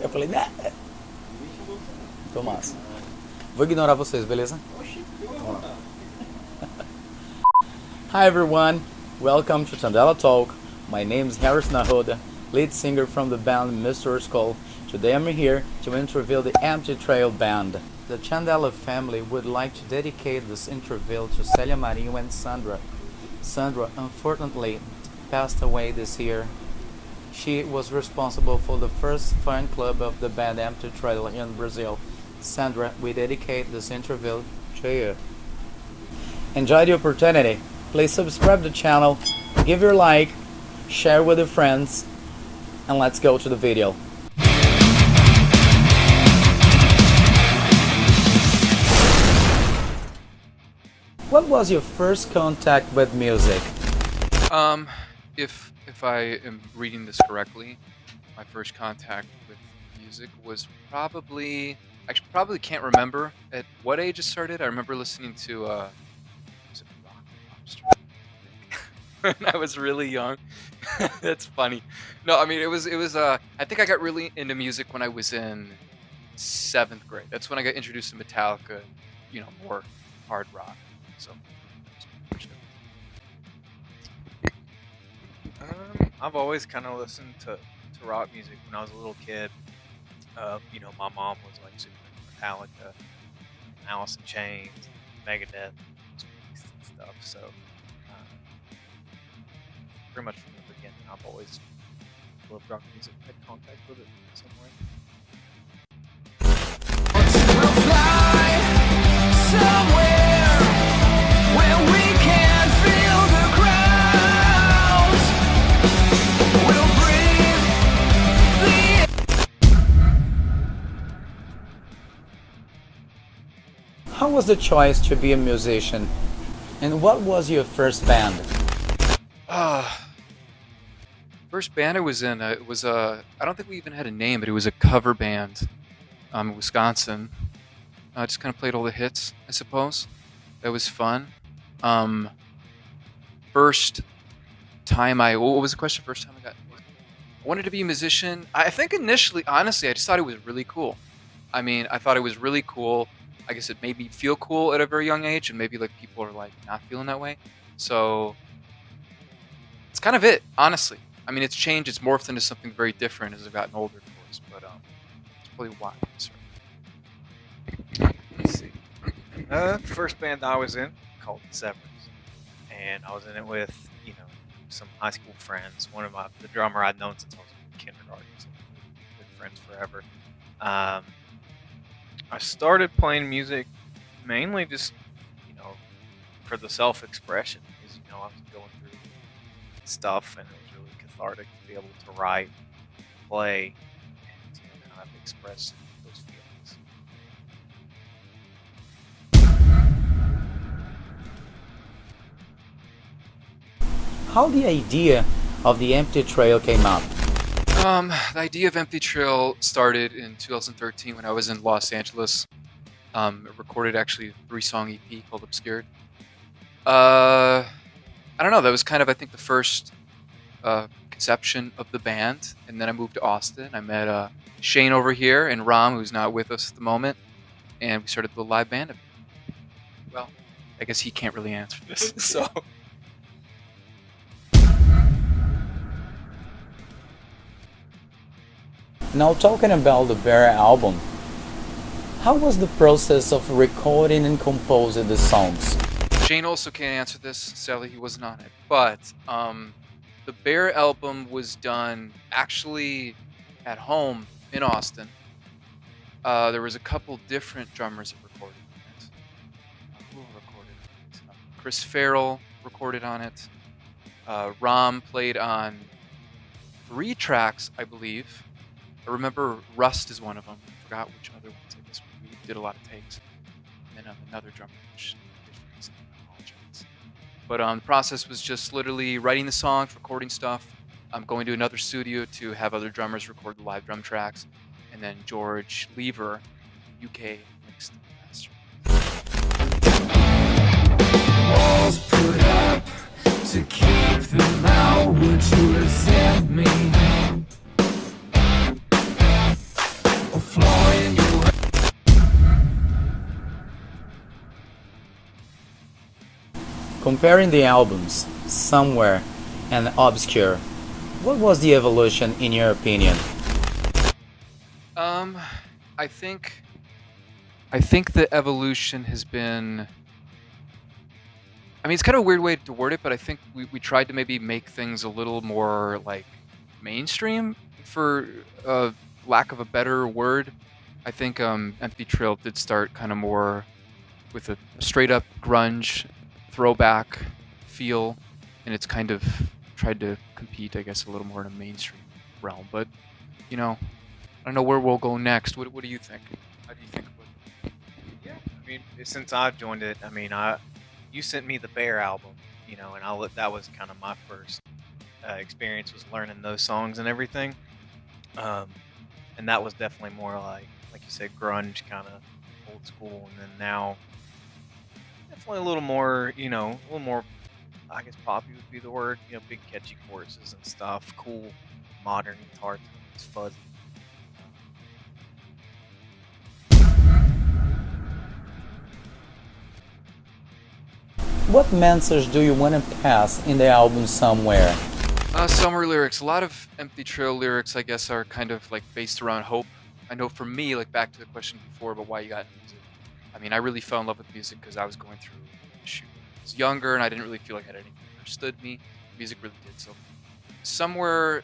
Eu falei, né? Tô massa. Vou ignorar vocês, beleza? Vamos lá. Hi everyone, welcome to CHANDALA TALK. My name is Arruda, lead singer from the band Mr. Skull. Today I'm here to interview the Empty Trail Band. The CHANDALA family would like to dedicate this interview to Celia Marinho and Sandra. Sandra unfortunately passed away this year. She was responsible for the first fan club of the band Empty Trail in Brazil. Sandra, we dedicate this interview to you. Enjoy the opportunity. Please subscribe to the channel, give your like, share with your friends, and let's go to the video. What was your first contact with music? If I am reading this correctly, my first contact with music was probably can't remember at what age it started. I remember listening to was it rock lobster when I was really young. That's funny. No, I mean it was I think I got really into music when I was in 7th grade. That's when I got introduced to Metallica, more hard rock. So I've always kind of listened to rock music when I was a little kid. My mom was like super into Metallica, Alice in Chains, Megadeth, and stuff. So pretty much from the beginning, I've always loved rock music. Had contact with it in some way. We'll fly somewhere where we can feel the crowds. We'll breathe the How was the choice to be a musician? And what was your first band? First band I was in, it was I don't think we even had a name, but it was a cover band in Wisconsin. I just kind of played all the hits, I suppose. That was fun. First time what was the question? First time I wanted to be a musician. I think initially, honestly, I just thought it was really cool. I mean, I thought it was really cool. I guess it made me feel cool at a very young age, and maybe like people are like not feeling that way. So it's kind of it, honestly. I mean, it's changed. It's morphed into something very different as I've gotten older, of course. But it's probably why. Let's see. The first band I was in called Severance, and I was in it with some high school friends. The drummer I'd known since I was in kindergarten, so we've been friends forever. I started playing music mainly just for the self-expression, because I was going through stuff, and it was really cathartic to be able to write, play, and kind of express those feelings. How the idea of the Empty Trail came up? The idea of Empty Trail started in 2013 when I was in Los Angeles. I recorded actually a 3-song EP called Obscured. I don't know, that was kind of, I think, the first conception of the band. And then I moved to Austin. I met Shane over here and Ram, who's not with us at the moment. And we started the live band. Well, I guess he can't really answer this, so... Now talking about the Bear album, how was the process of recording and composing the songs? Shane also can't answer this, sadly he wasn't on it, but the Bear album was done actually at home in Austin. There was a couple different drummers that recorded on it. Who recorded on it? Chris Farrell recorded on it. Ram played on 3 tracks, I believe. I remember Rust is one of them. I forgot which other ones. I guess we did a lot of takes. And then another drummer, which I apologize. But the process was just literally writing the songs, recording stuff. I'm going to another studio to have other drummers record the live drum tracks. And then George Lever, UK, mixed the master. walls put up to keep them out. Would you resent me? Comparing the albums, Somewhere and Obscure, what was the evolution in your opinion? I think the evolution has been. I mean, it's kind of a weird way to word it, but I think we tried to maybe make things a little more like mainstream, for lack of a better word. I think Empty Trail did start kind of more with a straight up grunge throwback feel, and it's kind of tried to compete, I guess, a little more in a mainstream realm. But I don't know where we'll go next. What do you think? How do you think about it? Yeah, I mean, since I've joined it, I mean, you sent me the Bear album, and that was kind of my first experience, was learning those songs and everything. And that was definitely more like you said, grunge, kind of old school. And then now, definitely a little more, I guess poppy would be the word. Big catchy choruses and stuff, cool modern guitar tones, fuzzy. What message do you want to pass in the album Somewhere? Summer lyrics. A lot of Empty Trail lyrics, I guess, are kind of like based around hope. I know for me, like back to the question before about why you got into music. I mean, I really fell in love with music because I was going through an issue. I was younger and I didn't really feel like I had anything that understood me. Music really did. So Somewhere,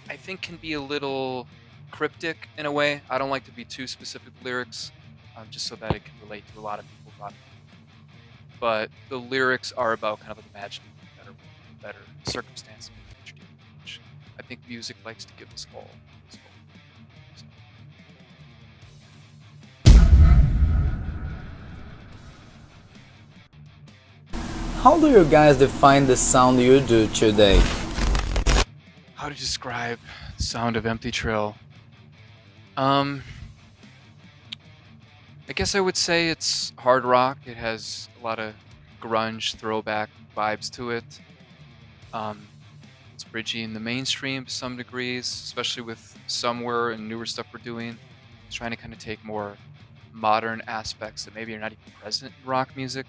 I think, can be a little cryptic in a way. I don't like to be too specific with lyrics, just so that it can relate to a lot of people. But the lyrics are about kind of like imagining a better circumstance, which I think music likes to give us all. How do you guys define the sound you do today? How to describe the sound of Empty Trail? I guess I would say it's hard rock. It has a lot of grunge throwback vibes to it. It's bridging in the mainstream to some degrees, especially with Somewhere and newer stuff we're doing. It's trying to kind of take more modern aspects that maybe are not even present in rock music,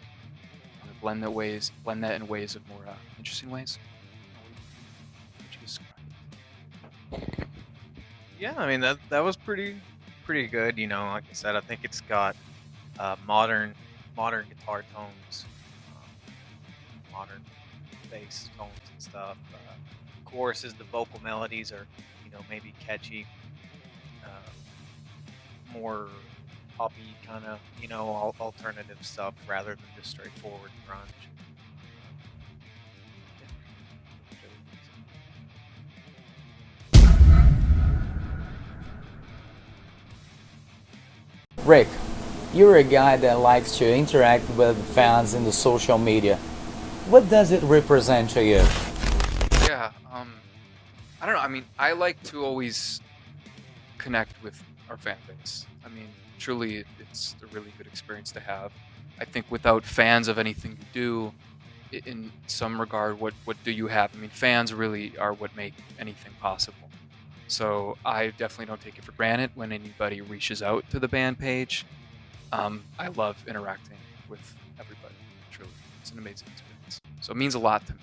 and blend that in ways of more interesting ways. How would you describe it? Yeah, I mean that was pretty good. Like I said, I think it's got modern guitar tones, modern bass tones and stuff. Choruses, the vocal melodies are maybe catchy, more poppy kind of alternative stuff rather than just straightforward grunge. Rick, you're a guy that likes to interact with fans in the social media. What does it represent to you? Yeah, I don't know. I mean, I like to always connect with our fan base. I mean, truly, it's a really good experience to have. I think without fans of anything you do, in some regard, what do you have? I mean, fans really are what make anything possible. So I definitely don't take it for granted when anybody reaches out to the band page. I love interacting with everybody. Truly, it's an amazing experience. So it means a lot to me.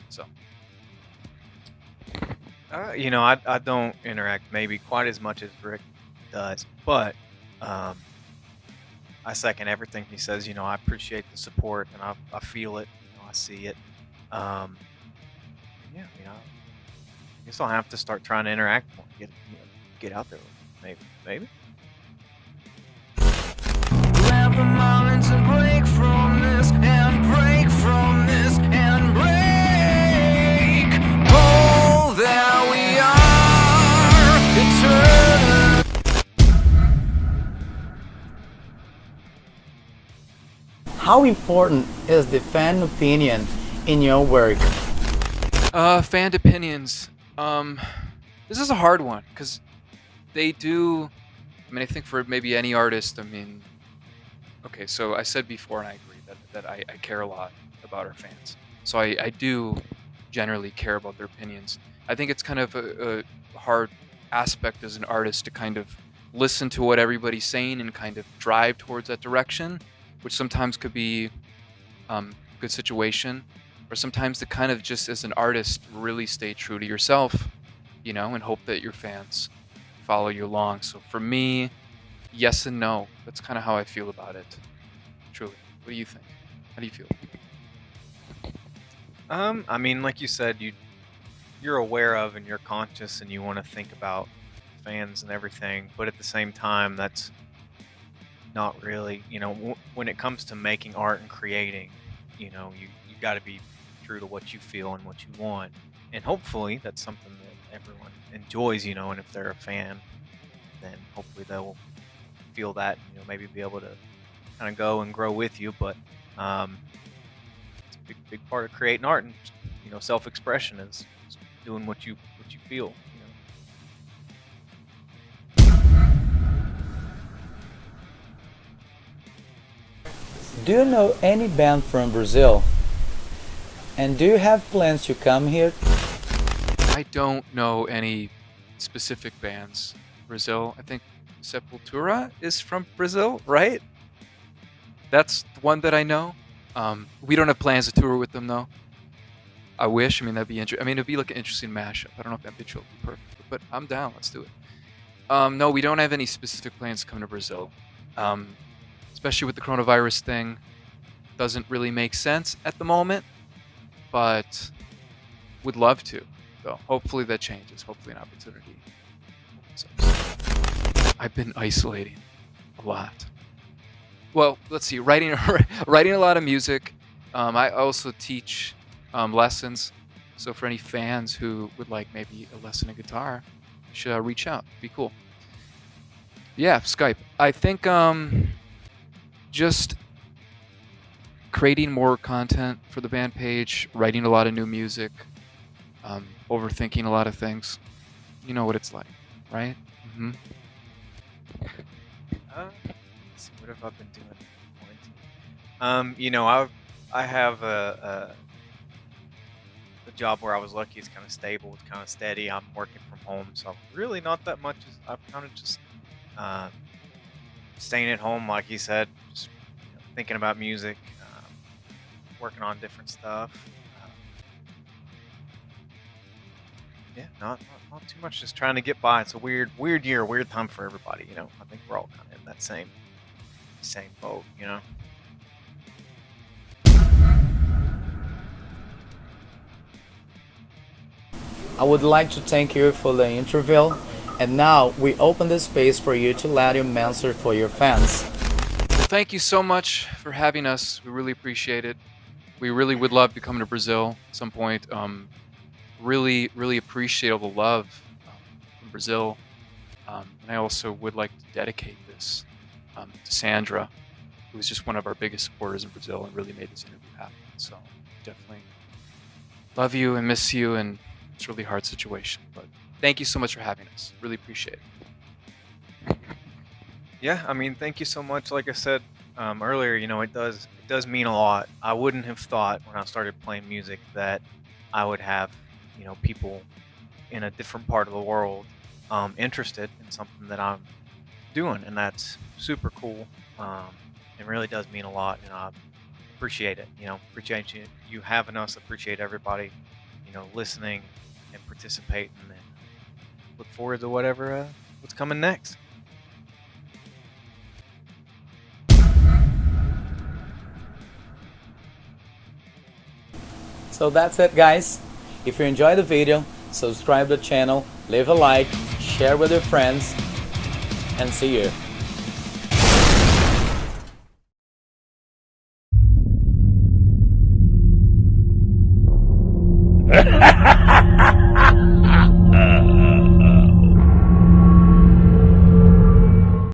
So. I don't interact maybe quite as much as Rick does, but I second everything he says. I appreciate the support and I feel it. I see it. Yeah, I guess I'll have to start trying to interact more. Get out there. Maybe. Grab a moment to break from this and break from this and break. Oh, there we are, eternal. How important is the fan opinion in your work? Fan opinions. This is a hard one because they do. I mean, I think for maybe any artist, I mean, okay, so I said before, and I agree that I care a lot about our fans. So I do generally care about their opinions. I think it's kind of a hard aspect as an artist to kind of listen to what everybody's saying and kind of drive towards that direction, which sometimes could be good situation, or sometimes to kind of just as an artist really stay true to yourself, and hope that your fans follow you along. So for me, yes and no. That's kind of how I feel about it. Truly. What do you think? How do you feel? I mean, like you said, you're aware of and you're conscious and you want to think about fans and everything, but at the same time, that's not really, when it comes to making art and creating, you got to be true to what you feel and what you want, and hopefully that's something that everyone enjoys, and if they're a fan, then hopefully they'll feel that, and maybe be able to kind of go and grow with you. But it's a big part of creating art, and self-expression is doing what you feel. Do you know any band from Brazil? And do you have plans to come here? I don't know any specific bands. Brazil, I think Sepultura is from Brazil, right? That's the one that I know. We don't have plans to tour with them, though. I wish. That'd be interesting. It'd be like an interesting mashup. I don't know if that picture will be perfect, but I'm down. Let's do it. No, we don't have any specific plans to come to Brazil. Especially with the coronavirus thing. Doesn't really make sense at the moment, but would love to. So hopefully that changes. Hopefully an opportunity opens up. I've been isolating a lot. Well, let's see. Writing a lot of music. I also teach lessons. So for any fans who would like maybe a lesson in guitar, you should reach out. It'd be cool. Yeah, Skype. I think just creating more content for the band page, writing a lot of new music, overthinking a lot of things. You know what it's like, right? Mm-hmm. Let's see, what have I been doing in quarantine? I have a job where I was lucky. It's kind of stable. It's kind of steady. I'm working from home, so really not that much. I've kind of just staying at home, like he said, just thinking about music, working on different stuff. Yeah, not too much. Just trying to get by. It's a weird year, weird time for everybody. I think we're all kind of in that same boat. I would like to thank you for the interview, and now we open the space for you to let him answer for your fans. Well, thank you so much for having us. We really appreciate it. We really would love to come to Brazil at some point. Really appreciate all the love from Brazil. And I also would like to dedicate this to Sandra, who was just one of our biggest supporters in Brazil and really made this interview happen. So definitely love you and miss you, and it's a really hard situation. But thank you so much for having us. Really appreciate it. Yeah, thank you so much. Like I said earlier, it does mean a lot. I wouldn't have thought when I started playing music that I would have, people in a different part of the world interested in something that I'm doing, and that's super cool. It really does mean a lot, and I appreciate it. Appreciate you having us. Appreciate everybody, listening and participating, and look forward to what's coming next. So that's it, guys. If you enjoyed the video, subscribe to the channel, leave a like, share with your friends, and see you.